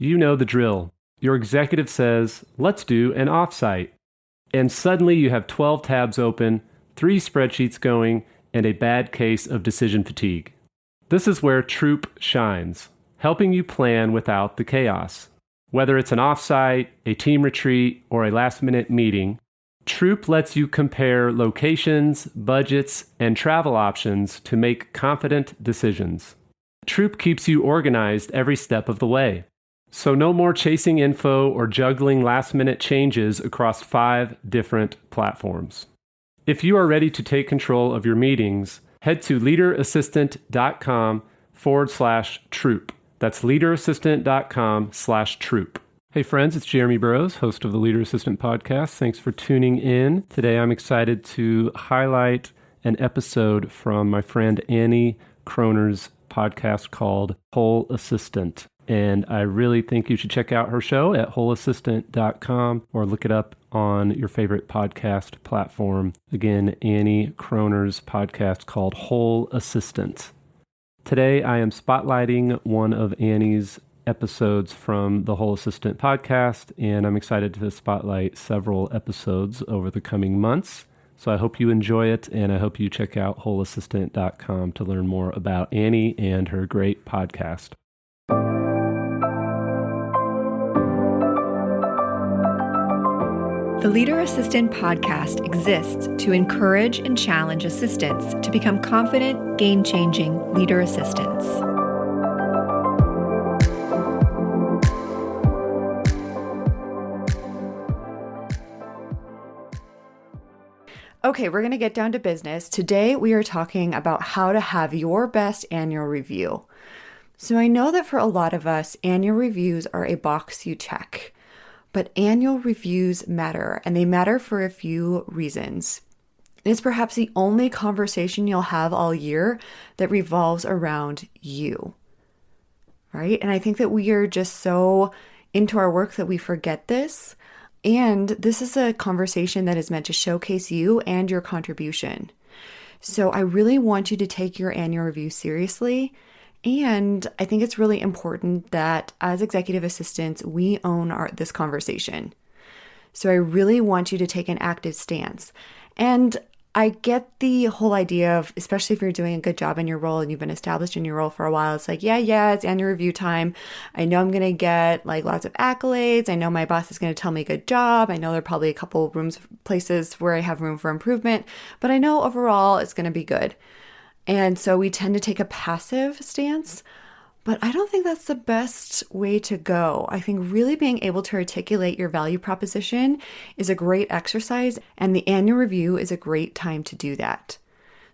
You know the drill. Your executive says, let's do an offsite. And suddenly you have 12 tabs open, 3 spreadsheets going, and a bad case of decision fatigue. This is where Troop shines, helping you plan without the chaos. Whether it's an offsite, a team retreat, or a last-minute meeting, Troop lets you compare locations, budgets, and travel options to make confident decisions. Troop keeps you organized every step of the way. So no more chasing info or juggling last-minute changes across 5 different platforms. If you are ready to take control of your meetings, head to leaderassistant.com/troop. That's leaderassistant.com/troop. Hey friends, it's Jeremy Burrows, host of the Leader Assistant Podcast. Thanks for tuning in. Today I'm excited to highlight an episode from my friend Annie Croner's podcast called Whole Assistant. And I really think you should check out her show at wholeassistant.com or look it up on your favorite podcast platform. Again, Annie Croner's podcast called Whole Assistant. Today, I am spotlighting one of Annie's episodes from the Whole Assistant podcast, and I'm excited to spotlight several episodes over the coming months. So I hope you enjoy it, and I hope you check out wholeassistant.com to learn more about Annie and her great podcast. The Leader Assistant podcast exists to encourage and challenge assistants to become confident, game-changing leader assistants. Okay, we're going to get down to business. Today, we are talking about how to have your best annual review. So I know that for a lot of us, annual reviews are a box you check. But annual reviews matter, and they matter for a few reasons. It's perhaps the only conversation you'll have all year that revolves around you, right? And I think that we are just so into our work that we forget this. And this is a conversation that is meant to showcase you and your contribution. So I really want you to take your annual review seriously. And I think it's really important that as executive assistants, we own this conversation. So I really want you to take an active stance. And I get the whole idea of, especially if you're doing a good job in your role and you've been established in your role for a while, it's like, yeah, it's annual review time. I know I'm going to get like lots of accolades. I know my boss is going to tell me good job. I know there are probably a couple places where I have room for improvement, but I know overall it's going to be good. And so we tend to take a passive stance, but I don't think that's the best way to go. I think really being able to articulate your value proposition is a great exercise, and the annual review is a great time to do that.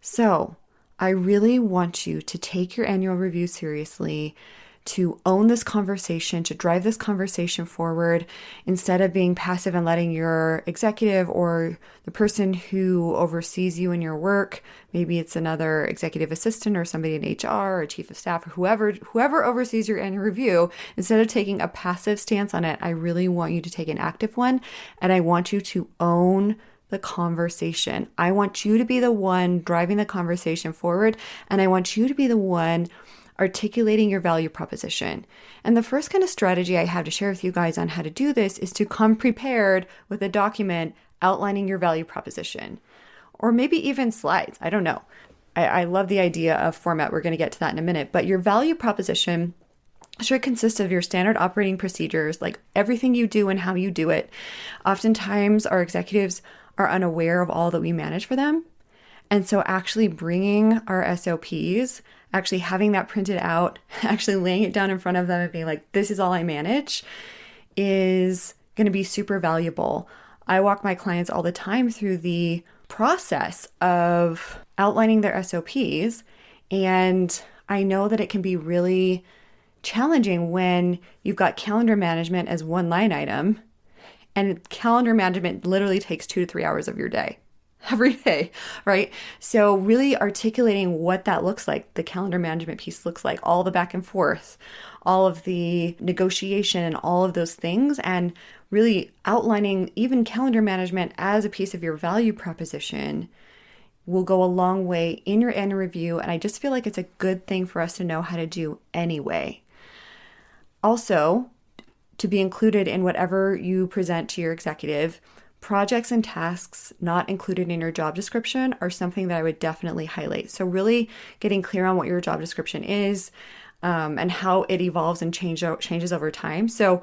So I really want you to take your annual review seriously, to own this conversation, to drive this conversation forward instead of being passive and letting your executive or the person who oversees you in your work, maybe it's another executive assistant or somebody in HR or chief of staff or whoever oversees your annual review, instead of taking a passive stance on it, I really want you to take an active one, and I want you to own the conversation. I want you to be the one driving the conversation forward, and I want you to be the one articulating your value proposition. And the first kind of strategy I have to share with you guys on how to do this is to come prepared with a document outlining your value proposition, or maybe even slides. I don't know. I love the idea of format. We're going to get to that in a minute, but your value proposition should consist of your standard operating procedures, like everything you do and how you do it. Oftentimes our executives are unaware of all that we manage for them. And so actually bringing our SOPs, actually having that printed out, actually laying it down in front of them and being like, this is all I manage, is going to be super valuable. I walk my clients all the time through the process of outlining their SOPs. And I know that it can be really challenging when you've got calendar management as one line item, and calendar management literally takes 2 to 3 hours of your day. Every day, right? So really articulating what that looks like, the calendar management piece looks like, all the back and forth, all of the negotiation and all of those things, and really outlining even calendar management as a piece of your value proposition will go a long way in your annual review. And I just feel like it's a good thing for us to know how to do anyway. Also, to be included in whatever you present to your executive. Projects and tasks not included in your job description are something that I would definitely highlight. So really getting clear on what your job description is, and how it evolves and changes over time. So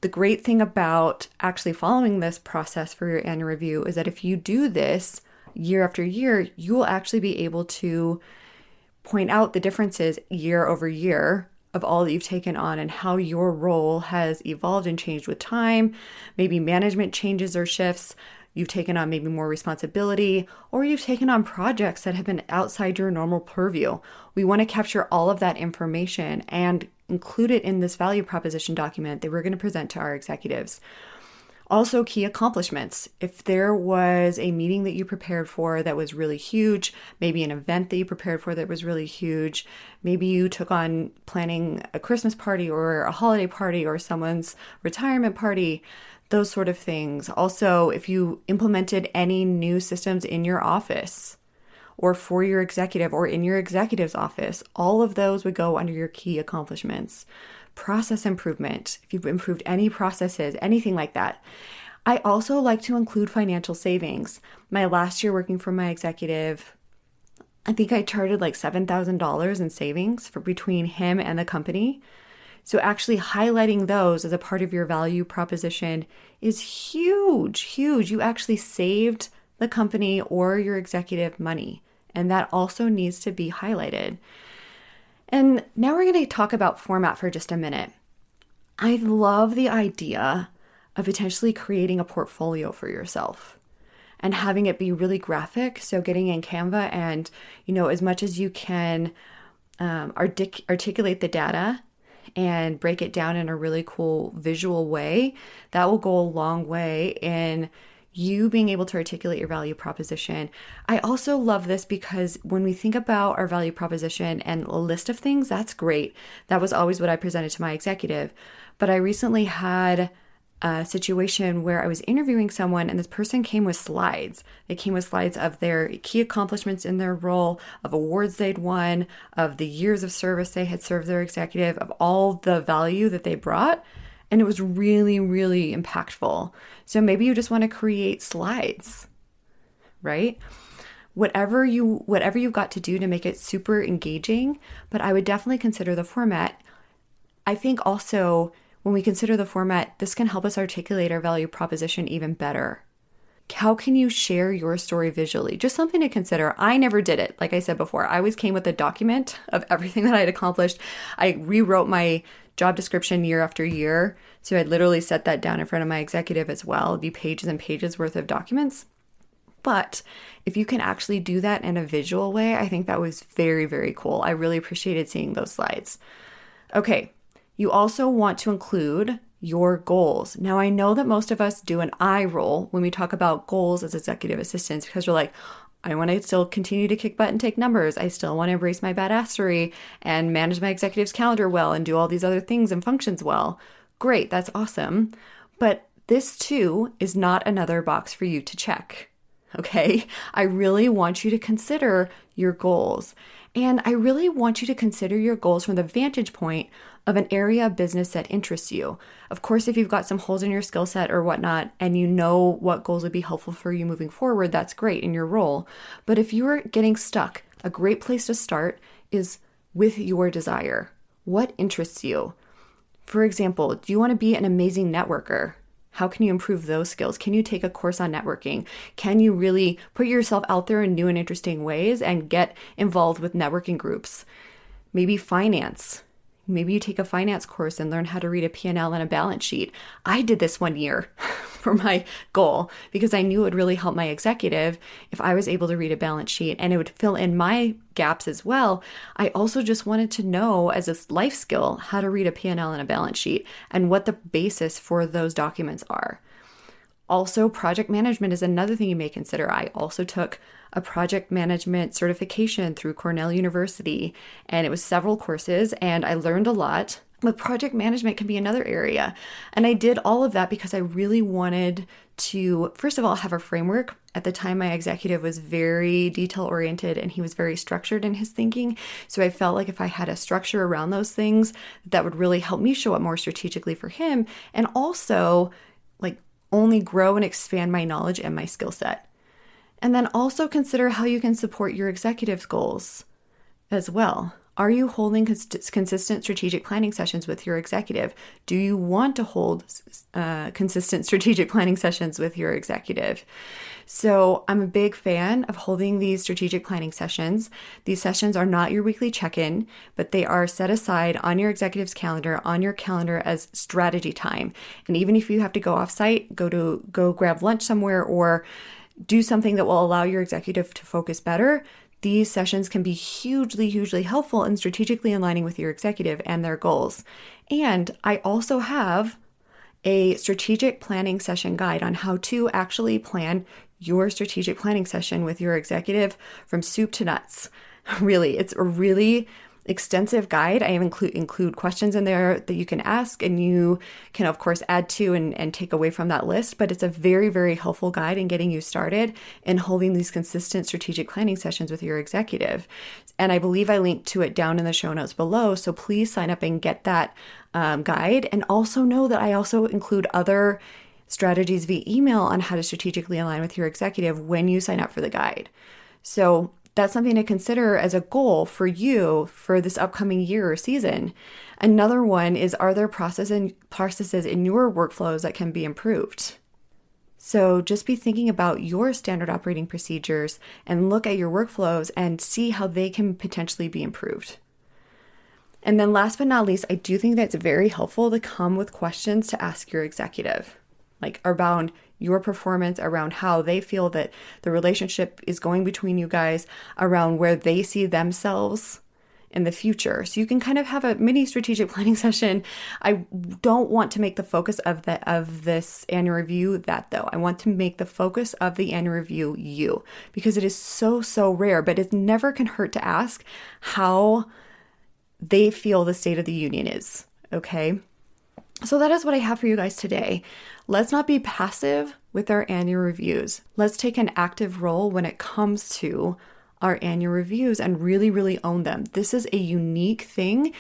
the great thing about actually following this process for your annual review is that if you do this year after year, you will actually be able to point out the differences year over year of all that you've taken on and how your role has evolved and changed with time. Maybe management changes or shifts. You've taken on maybe more responsibility, or you've taken on projects that have been outside your normal purview. We want to capture all of that information and include it in this value proposition document that we're going to present to our executives. Also, key accomplishments. If there was a meeting that you prepared for that was really huge, maybe an event that you prepared for that was really huge, maybe you took on planning a Christmas party or a holiday party or someone's retirement party, those sort of things. Also, if you implemented any new systems in your office or for your executive or in your executive's office, all of those would go under your key accomplishments. Process improvement, if you've improved any processes, anything like that. I also like to include financial savings. My last year working for my executive, I think I charted like $7,000 in savings for between him and the company. So actually highlighting those as a part of your value proposition is huge, huge. You actually saved the company or your executive money, and that also needs to be highlighted. And now we're going to talk about format for just a minute. I love the idea of potentially creating a portfolio for yourself and having it be really graphic. So getting in Canva and, as much as you can articulate the data and break it down in a really cool visual way, that will go a long way in you being able to articulate your value proposition. I also love this because when we think about our value proposition and a list of things, that's great. That was always what I presented to my executive. But I recently had a situation where I was interviewing someone and this person came with slides. They came with slides of their key accomplishments in their role, of awards they'd won, of the years of service they had served their executive, of all the value that they brought. And it was really, really impactful. So maybe you just want to create slides, right? Whatever you've got to do to make it super engaging, but I would definitely consider the format. I think also when we consider the format, this can help us articulate our value proposition even better. How can you share your story visually? Just something to consider. I never did it. Like I said before, I always came with a document of everything that I had accomplished. I rewrote my job description year after year. So I'd literally set that down in front of my executive as well. It'd be pages and pages worth of documents. But if you can actually do that in a visual way, I think that was very, very cool. I really appreciated seeing those slides. Okay, you also want to include your goals. Now, I know that most of us do an eye roll when we talk about goals as executive assistants because we're like, I want to still continue to kick butt and take numbers. I still want to embrace my badassery and manage my executive's calendar well and do all these other things and functions well. Great, that's awesome. But this too is not another box for you to check. Okay? I really want you to consider your goals. And I really want you to consider your goals from the vantage point of an area of business that interests you. Of course, if you've got some holes in your skill set or whatnot, and you know what goals would be helpful for you moving forward, that's great in your role. But if you're getting stuck, a great place to start is with your desire. What interests you? For example, do you want to be an amazing networker? How can you improve those skills? Can you take a course on networking? Can you really put yourself out there in new and interesting ways and get involved with networking groups? Maybe finance. Maybe you take a finance course and learn how to read a P&L and a balance sheet. I did this one year for my goal because I knew it would really help my executive if I was able to read a balance sheet and it would fill in my gaps as well. I also just wanted to know as a life skill how to read a P&L and a balance sheet and what the basis for those documents are. Also, project management is another thing you may consider. I also took a project management certification through Cornell University, and it was several courses, and I learned a lot But project management can be another area. And I did all of that because I really wanted to, first of all, have a framework. At the time, my executive was very detail oriented and he was very structured in his thinking. So I felt like if I had a structure around those things, that would really help me show up more strategically for him and also like only grow and expand my knowledge and my skill set. And then also consider how you can support your executive's goals as well. Are you holding consistent strategic planning sessions with your executive? Do you want to hold consistent strategic planning sessions with your executive? So I'm a big fan of holding these strategic planning sessions. These sessions are not your weekly check-in, but they are set aside on your executive's calendar, on your calendar as strategy time. And even if you have to go off-site, go grab lunch somewhere or do something that will allow your executive to focus better, these sessions can be hugely, hugely helpful in strategically aligning with your executive and their goals. And I also have a strategic planning session guide on how to actually plan your strategic planning session with your executive from soup to nuts. Really, it's a really extensive guide. I include questions in there that you can ask and you can, of course, add to and take away from that list. But it's a very, very helpful guide in getting you started in holding these consistent strategic planning sessions with your executive. And I believe I linked to it down in the show notes below. So please sign up and get that guide. And also know that I also include other strategies via email on how to strategically align with your executive when you sign up for the guide. So that's something to consider as a goal for you for this upcoming year or season. Another one is, are there processes in your workflows that can be improved? So just be thinking about your standard operating procedures and look at your workflows and see how they can potentially be improved. And then last but not least, I do think that it's very helpful to come with questions to ask your executive, like around your performance, around how they feel that the relationship is going between you guys, around where they see themselves in the future. So you can kind of have a mini strategic planning session. I don't want to make the focus of this annual review that though. I want to make the focus of the annual review you, because it is so, so rare, but it never can hurt to ask how they feel the state of the union is, okay? So that is what I have for you guys today. Let's not be passive with our annual reviews. Let's take an active role when it comes to our annual reviews and really, really own them. This is a unique thing.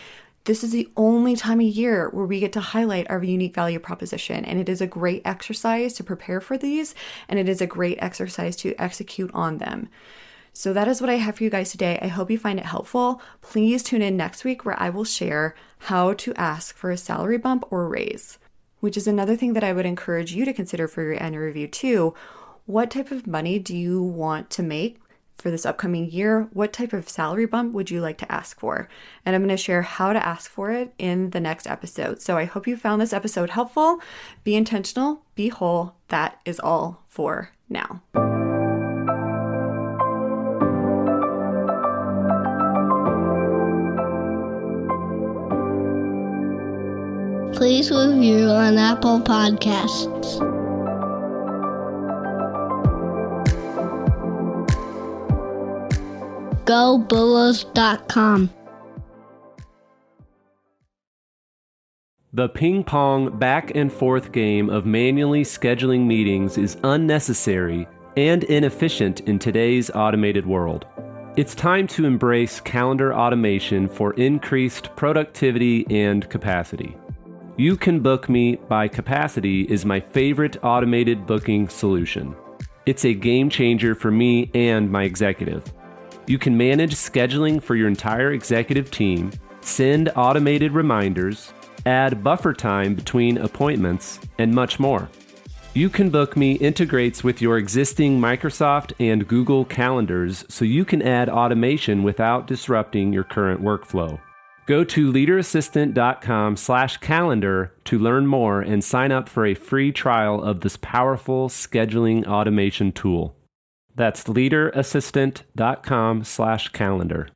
This is the only time of year where we get to highlight our unique value proposition. And it is a great exercise to prepare for these. And it is a great exercise to execute on them. So that is what I have for you guys today. I hope you find it helpful. Please tune in next week where I will share how to ask for a salary bump or raise, which is another thing that I would encourage you to consider for your annual review too. What type of money do you want to make for this upcoming year? What type of salary bump would you like to ask for? And I'm going to share how to ask for it in the next episode. So I hope you found this episode helpful. Be intentional, be whole. That is all for now. Please review on Apple Podcasts. GoBulls.com. The ping-pong back-and-forth game of manually scheduling meetings is unnecessary and inefficient in today's automated world. It's time to embrace calendar automation for increased productivity and capacity. You Can Book Me by Capacity is my favorite automated booking solution. It's a game changer for me and my executive. You can manage scheduling for your entire executive team, send automated reminders, add buffer time between appointments, and much more. You Can Book Me integrates with your existing Microsoft and Google calendars so you can add automation without disrupting your current workflow. Go to leaderassistant.com/calendar to learn more and sign up for a free trial of this powerful scheduling automation tool. That's leaderassistant.com/calendar.